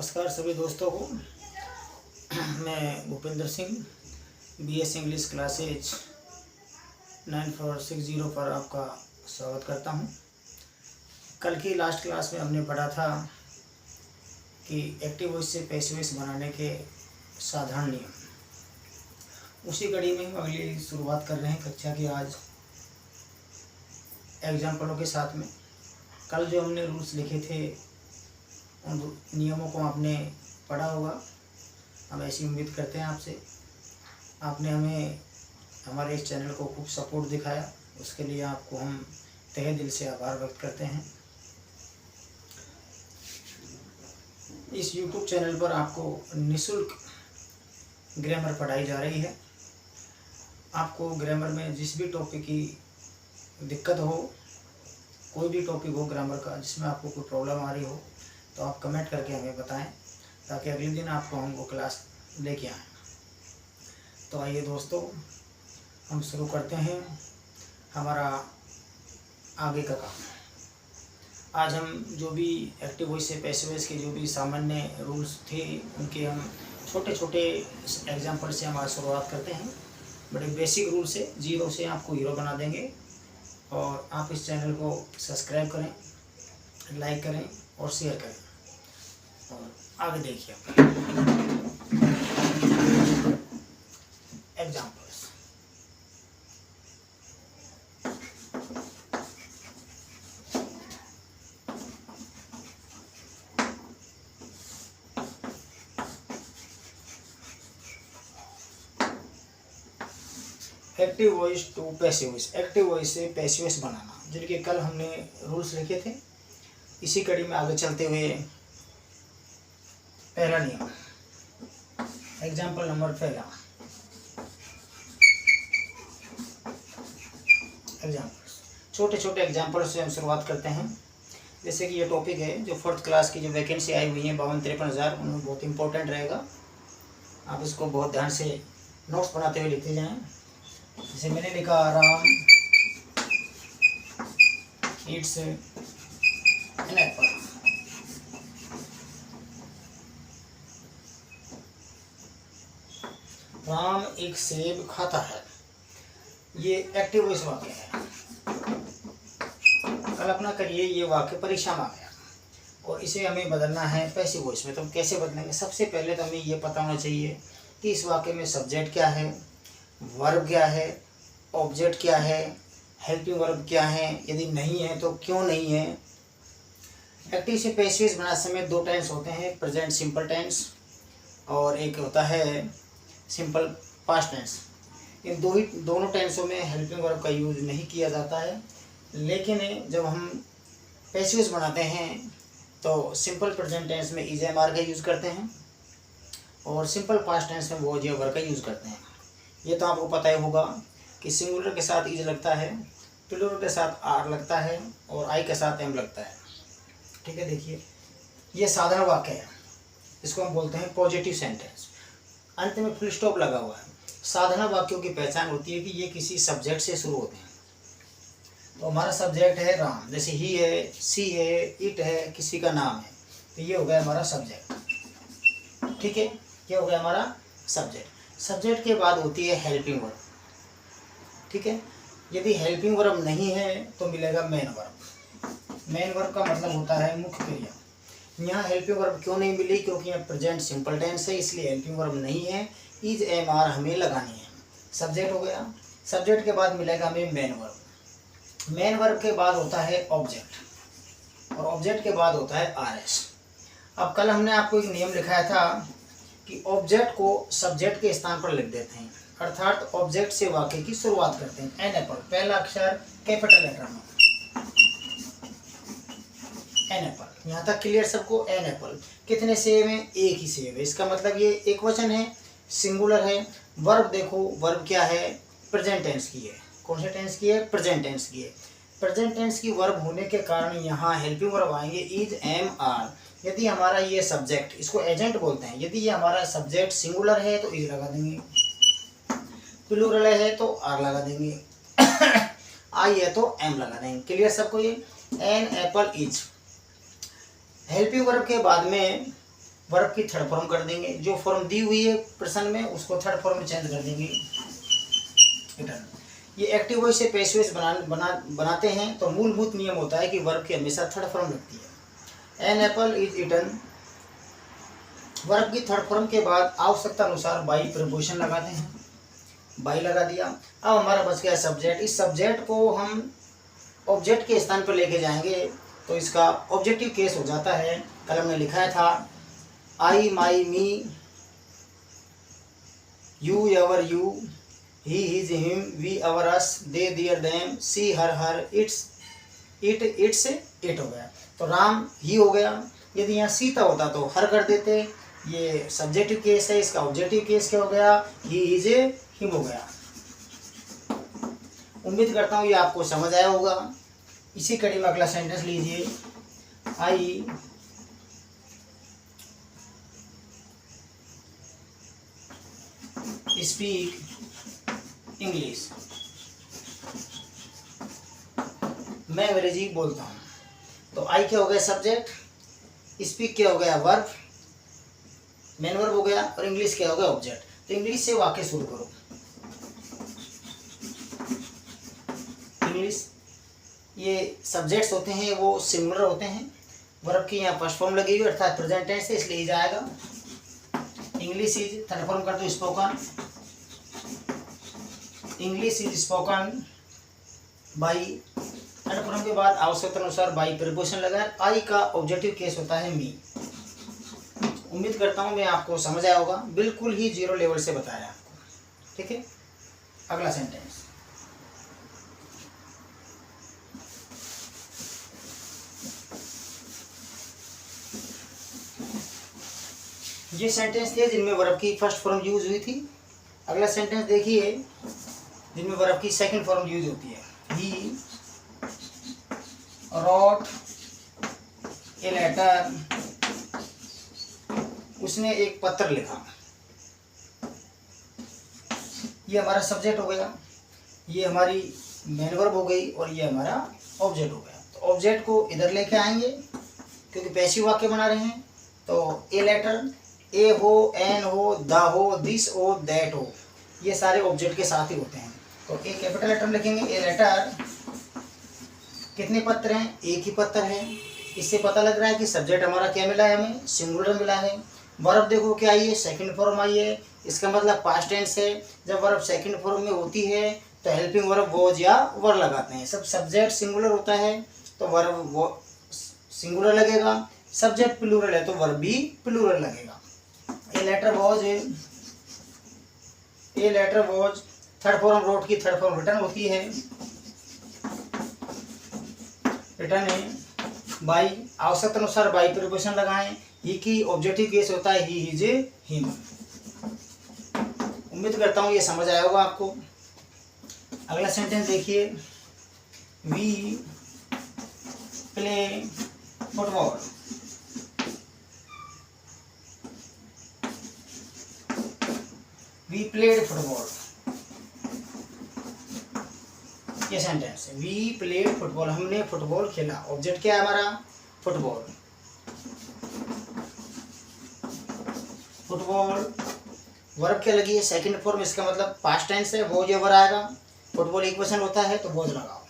नमस्कार सभी दोस्तों को। मैं Bhupendra Singh BS English classes 9460 पर आपका स्वागत करता हूं। कल की लास्ट क्लास में हमने पढ़ा था कि एक्टिव वॉइस से पैसिव वॉइस बनाने के साधारण नियम। उसी कड़ी में हम अगली शुरुआत कर रहे हैं कक्षा की आज एग्जाम्पलों के साथ में। कल जो हमने रूल्स लिखे थे उन नियमों को आपने पढ़ा होगा। हम ऐसी उम्मीद करते हैं आपसे। आपने हमें हमारे इस चैनल को खूब सपोर्ट दिखाया, उसके लिए आपको हम तहे दिल से आभार व्यक्त करते हैं। इस YouTube चैनल पर आपको निःशुल्क ग्रामर पढ़ाई जा रही है। आपको ग्रामर में जिस भी टॉपिक की दिक्कत हो, कोई भी टॉपिक हो ग्रामर का जिसमें आपको कोई प्रॉब्लम आ रही हो, तो आप कमेंट करके हमें बताएं ताकि अगले दिन आपको हम वो क्लास लेके आएँ। तो आइए दोस्तों, हम शुरू करते हैं हमारा आगे का काम। आज हम जो भी एक्टिव वॉइस से पैसिव वॉइस के जो भी सामान्य रूल्स थे उनके हम छोटे छोटे एग्जाम्पल से हम आज शुरुआत करते हैं। बड़े बेसिक रूल से, जीरो से आपको हीरो बना देंगे। और आप इस चैनल को सब्सक्राइब करें, लाइक करें और शेयर करें। और आगे देखिए examples. Active voice to passive voice, active voice से पैसिव वॉइस बनाना, जिनके कल हमने रूल्स लिखे थे। इसी कड़ी में आगे चलते हुए पहला नियम, एग्जाम्पल नंबर पहला। एग्जाम्पल्स, छोटे छोटे एग्जाम्पल से हम शुरुआत करते हैं। जैसे कि ये टॉपिक है जो 4th क्लास की जो वैकेंसी आई हुई है 52-53,000, उनमें बहुत इंपॉर्टेंट रहेगा। आप इसको बहुत ध्यान से नोट्स बनाते हुए लिखते जाएं। जैसे मैंने लिखा, Ram eats an apple. Ram एक सेब खाता है। ये एक्टिव वॉइस वाक्य है। कल्पना करिए ये वाक्य परीक्षा में आ गया और इसे हमें बदलना है पैसिव वॉइस में। तो हम कैसे बदलेंगे? सबसे पहले तो हमें ये पता होना चाहिए कि इस वाक्य में सब्जेक्ट क्या है, वर्ब क्या है, ऑब्जेक्ट क्या है, हेल्पिंग वर्ब क्या है, यदि नहीं है तो क्यों नहीं है। एक्टिव से पैसिव वॉइस बनाते समय दो टेंस होते हैं, प्रेजेंट सिंपल टेंस और एक होता है सिंपल पास्ट टेंस। इन दोनों टेंसों में हेल्पिंग वर्ब का यूज नहीं किया जाता है। लेकिन जब हम पैसिव वॉइस बनाते हैं तो सिंपल प्रेजेंट टेंस में इज एम आर का यूज़ करते हैं और सिंपल पास्ट टेंस में वो वर्ब का यूज़ करते हैं। ये तो आपको पता ही होगा कि सिंगुलर के साथ इज लगता है, प्लूरल के साथ आर लगता है और आई के साथ एम लगता है। ठीक है, देखिए ये साधारण वाक्य है, इसको हम बोलते हैं पॉजिटिव सेंटेंस। अंत में फुल स्टॉप लगा हुआ है। साधारण वाक्यों की पहचान होती है कि ये किसी सब्जेक्ट से शुरू होते हैं। तो हमारा सब्जेक्ट है राम, जैसे ही है, सी है, इट है, किसी का नाम है, तो ये हो गया हमारा सब्जेक्ट। ठीक है, ये हो गया हमारा सब्जेक्ट। सब्जेक्ट के बाद होती है हेल्पिंग वर्ब। ठीक है, यदि हेल्पिंग वर्ब नहीं है तो मिलेगा मेन वर्ब। मेन वर्ब का मतलब होता है मुख्य क्रिया। यहाँ हेल्पिंग वर्ब क्यों नहीं मिली? क्योंकि यहाँ प्रेजेंट सिंपल टेंस है, इसलिए हेल्पिंग वर्ब नहीं है। इज एम आर हमें लगानी है। सब्जेक्ट हो गया। सब्जेक्ट के बाद मिलेगा हमें मेन वर्ब। मेन वर्ब के बाद होता है ऑब्जेक्ट और ऑब्जेक्ट के बाद होता है आर एस। अब कल हमने आपको एक नियम लिखाया था कि ऑब्जेक्ट को सब्जेक्ट के स्थान पर लिख देते हैं, अर्थात ऑब्जेक्ट से वाक्य की शुरुआत करते हैं। एन एप्पल, पहला अक्षर कैपिटल लेटर में एन एप्पल। यहाँ तक क्लियर सबको? An apple. कितने सेब हैं? एक ही सेब है। इसका मतलब ये एक वचन है, सिंगुलर है। वर्ब देखो, वर्ब क्या है? प्रेजेंट टेंस की है। कौन से टेंस की है? प्रेजेंट टेंस की है। प्रेजेंट टेंस की वर्ब होने के कारण यहाँ हेल्पिंग वर्ब आएंगे इज एम आर। यदि हमारा ये सब्जेक्ट, इसको एजेंट बोलते हैं, यदि ये हमारा सब्जेक्ट सिंगुलर है तो इज लगा देंगे, प्लूरल है तो आर लगा देंगे, आई है तो एम लगा देंगे। क्लियर सबको? ये an apple is. Helping verb के बाद में वर्ब की थर्ड फॉर्म कर देंगे, जो फॉर्म दी हुई है प्रश्न में उसको थर्ड फॉर्म में चेंज कर देंगे। इटन, ये एक्टिव वॉइस से पैसिव वॉइस बनाते हैं तो मूलभूत नियम होता है कि वर्ब की हमेशा थर्ड फॉर्म लगती है। An apple is eaten, verb की थर्ड फॉर्म के बाद आवश्यकता अनुसार बाई प्रीपोजिशन लगाते हैं, बाई लगा दिया। अब हमारा बच गया सब्जेक्ट, इस सब्जेक्ट को हम ऑब्जेक्ट के स्थान पर लेके जाएंगे तो इसका ऑब्जेक्टिव केस हो जाता है। कलम में लिखा था I my me, you your you, he his him, we our us, they their them, she her her, its it its it हो गया। तो राम ही हो गया। यदि यहाँ सीता होता तो हर कर देते। ये सब्जेक्टिव केस है, इसका ऑब्जेक्टिव केस क्या हो गया, ही इज हिम हो गया। उम्मीद करता हूँ ये आपको समझ आया होगा। इसी कड़ी में अगला सेंटेंस लीजिए, आई स्पीक इंग्लिश, मैं अंग्रेजी बोलता हूँ। तो आई क्या हो गया सब्जेक्ट, स्पीक क्या हो गया वर्ब, मेन वर्ब हो गया, और इंग्लिश क्या हो गया ऑब्जेक्ट। तो इंग्लिश से वाक्य शुरू करो। इंग्लिश, ये सब्जेक्ट्स होते हैं वो सिंगुलर होते हैं, वर्ब की यहाँ फर्स्ट फॉर्म लगी हुई अर्थात प्रेजेंट टेंस है इसलिए जाएगा। इंग्लिश इज थर्ड फॉर्म कर दो spoken, English is spoken by, third form के बाद आवश्यकता अनुसार बाई प्रीपोजिशन लगाए। आई का ऑब्जेक्टिव केस होता है मी। उम्मीद करता हूँ मैं आपको समझ आया होगा, बिल्कुल ही जीरो लेवल से बताया आपको। ठीक है, अगला सेंटेंस, ये सेंटेंस थे जिनमें वर्ब की फर्स्ट फॉर्म यूज हुई थी। अगला सेंटेंस देखिए जिनमें वर्ब की सेकंड फॉर्म यूज होती है। ही रोट ए लेटर, उसने एक पत्र लिखा। ये हमारा सब्जेक्ट हो गया, ये हमारी मेन वर्ब हो गई और ये हमारा ऑब्जेक्ट हो गया। तो ऑब्जेक्ट को इधर लेके आएंगे क्योंकि पैसिव वाक्य बना रहे हैं। तो ए लेटर, ए हो, एन हो, द हो, दिस हो, दैट हो, ये सारे ऑब्जेक्ट के साथ ही होते हैं। तो ए कैपिटल लेटर लिखेंगे, ए लेटर। कितने पत्र हैं, एक ही पत्र है। इससे पता लग रहा है कि सब्जेक्ट हमारा क्या मिला है, हमें सिंगुलर मिला है। वर्ब देखो क्या आई है, सेकंड फॉर्म आई है, इसका मतलब पास्ट टेंस है। जब वर्ब सेकंड फॉर्म में होती है तो हेल्पिंग वर्ब वॉज या वर लगाते हैं। सब सब्जेक्ट सिंगुलर होता है तो वर्ब वो सिंगुलर लगेगा, सब्जेक्ट प्लूरल है तो वर्ब भी प्लूरल लगेगा। A letter was, third form wrote की थर्ड फॉर्म रिटर्न होती है, रिटर्न है बाई, आवश्यकता अनुसार बाई प्रीपोजिशन लगाएं। ही की ऑब्जेक्टिव केस होता है ही इज हिम। उम्मीद करता हूँ ये समझ आया होगा आपको। अगला सेंटेंस देखिए, we play football, we played football, ये सेंटेंस है। वी प्लेड फुटबॉल, हमने फुटबॉल खेला। ऑब्जेक्ट क्या है हमारा, फुटबॉल। फुटबॉल वर्ब क्या लगी है, सेकंड फॉर्म, इसका मतलब पास्ट टेंस है, वॉज या वर आएगा। फुटबॉल एक क्वेश्चन होता है तो वॉज लगाओ।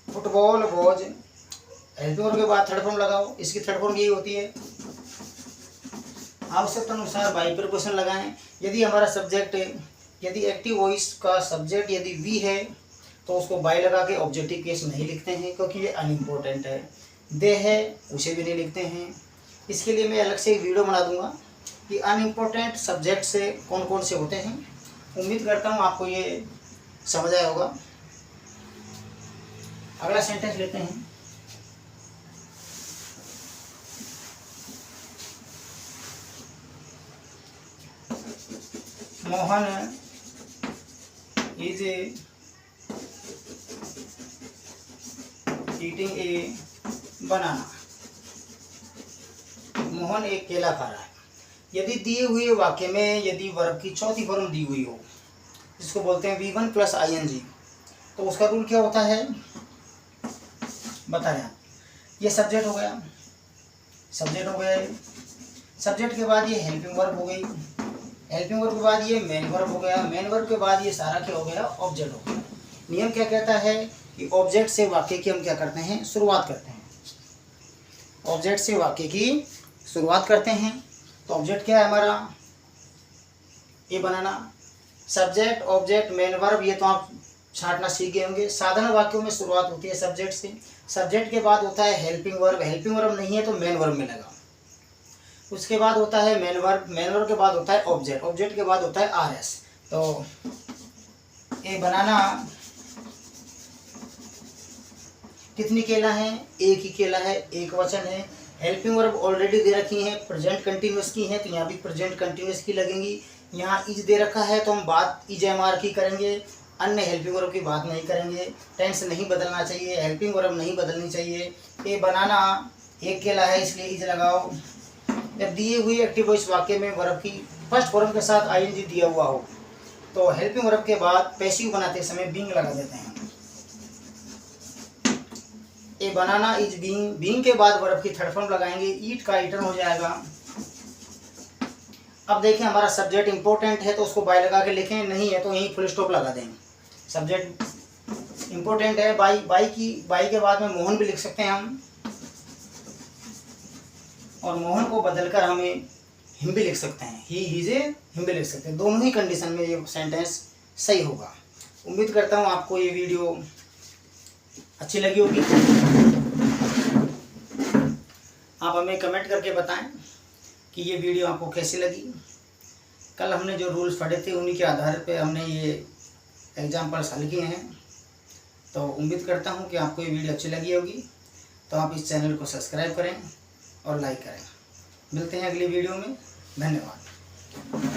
फुटबॉल वॉज, हेल्पिंग वर्ब के बाद थर्ड फॉर्म लगाओ, इसकी थर्ड फॉर्म यही होती है। आवश्यकता अनुसार बाई प्रीपोजिशन लगाएं। यदि हमारा सब्जेक्ट, यदि एक्टिव वॉइस का सब्जेक्ट यदि वी है तो उसको बाई लगा के ऑब्जेक्टिव केस नहीं लिखते हैं क्योंकि ये अनइम्पोर्टेंट है। दे है उसे भी नहीं लिखते हैं। इसके लिए मैं अलग से एक वीडियो बना दूंगा कि अनइम्पोर्टेंट सब्जेक्ट से कौन कौन से होते हैं। उम्मीद करता हूँ आपको ये समझ आया होगा। अगला सेंटेंस लेते हैं, मोहन इज ईटिंग ए बनाना, मोहन एक केला खा रहा है। यदि दिए हुए वाक्य में यदि वर्ब की चौथी फॉर्म दी हुई हो, जिसको बोलते हैं V1 + ing, तो उसका रूल क्या होता है बताएं। ये सब्जेक्ट हो गया, सब्जेक्ट हो गया। सब्जेक्ट के बाद ये हेल्पिंग वर्ब हो गई। हेल्पिंग वर्ब के बाद ये मेन वर्ब हो गया। मेन वर्ब के बाद ये सारा क्या हो गया, ऑब्जेक्ट हो गया। नियम क्या कहता है कि ऑब्जेक्ट से वाक्य की हम क्या करते हैं, शुरुआत करते हैं। ऑब्जेक्ट से वाक्य की शुरुआत करते हैं। तो ऑब्जेक्ट क्या है हमारा, ये बनाना। सब्जेक्ट, ऑब्जेक्ट, मेन वर्ब, ये तो आप छांटना सीख गए होंगे। साधारण वाक्यों में शुरुआत होती है सब्जेक्ट से। सब्जेक्ट के बाद होता है हेल्पिंग वर्ब। हेल्पिंग वर्ब नहीं है तो मेन वर्ब मिलेगा। उसके बाद होता है मेन वर्ब। मेन वर्ब के बाद होता है ऑब्जेक्ट। ऑब्जेक्ट के बाद होता है आर एस। तो ये बनाना कितनी केला है, एक ही केला है, एक वचन है। हेल्पिंग वर्ब ऑलरेडी दे रखी है, प्रेजेंट कंटिन्यूअस की है, तो यहाँ भी प्रेजेंट कंटिन्यूअस की लगेंगी। यहाँ इज दे रखा है तो हम बात इज एम आर की करेंगे, अन्य हेल्पिंग वर्ब की बात नहीं करेंगे। टेंस नहीं बदलना चाहिए, हेल्पिंग वर्ब नहीं बदलनी चाहिए। ये बनाना एक केला है इसलिए इज लगाओ। जब दिए हुई एक्टिव वॉइस वाक्य में वर्ब की फर्स्ट फॉर्म के साथ आईएनजी दिया हुआ हो तो हेल्पिंग वर्ब के बाद पैसिव बनाते समय बीइंग लगा देते हैं। ये बनाना इज बीइंग। बीइंग के बाद वर्ब की थर्ड फॉर्म लगाएंगे, ईट का ईटन हो जाएगा। अब देखें हमारा सब्जेक्ट इंपॉर्टेंट है तो उसको बाय लगा के लिखें, नहीं है तो यहीं फुल स्टॉप लगा देंगे। सब्जेक्ट इंपॉर्टेंट है, बाई के बाद में मोहन भी लिख सकते हैं हम, और मोहन को बदलकर हमें हिम भी लिख सकते हैं, ही हिजे हिम भी लिख सकते हैं। दोनों ही कंडीशन में ये सेंटेंस सही होगा। उम्मीद करता हूँ आपको ये वीडियो अच्छी लगी होगी। आप हमें कमेंट करके बताएं कि ये वीडियो आपको कैसी लगी। कल हमने जो रूल्स पढ़े थे उन्हीं के आधार पे हमने ये एग्जाम्पल्स हल किए हैं। तो उम्मीद करता हूँ कि आपको ये वीडियो अच्छी लगी होगी। तो आप इस चैनल को सब्सक्राइब करें और लाइक करें। मिलते हैं अगली वीडियो में। धन्यवाद।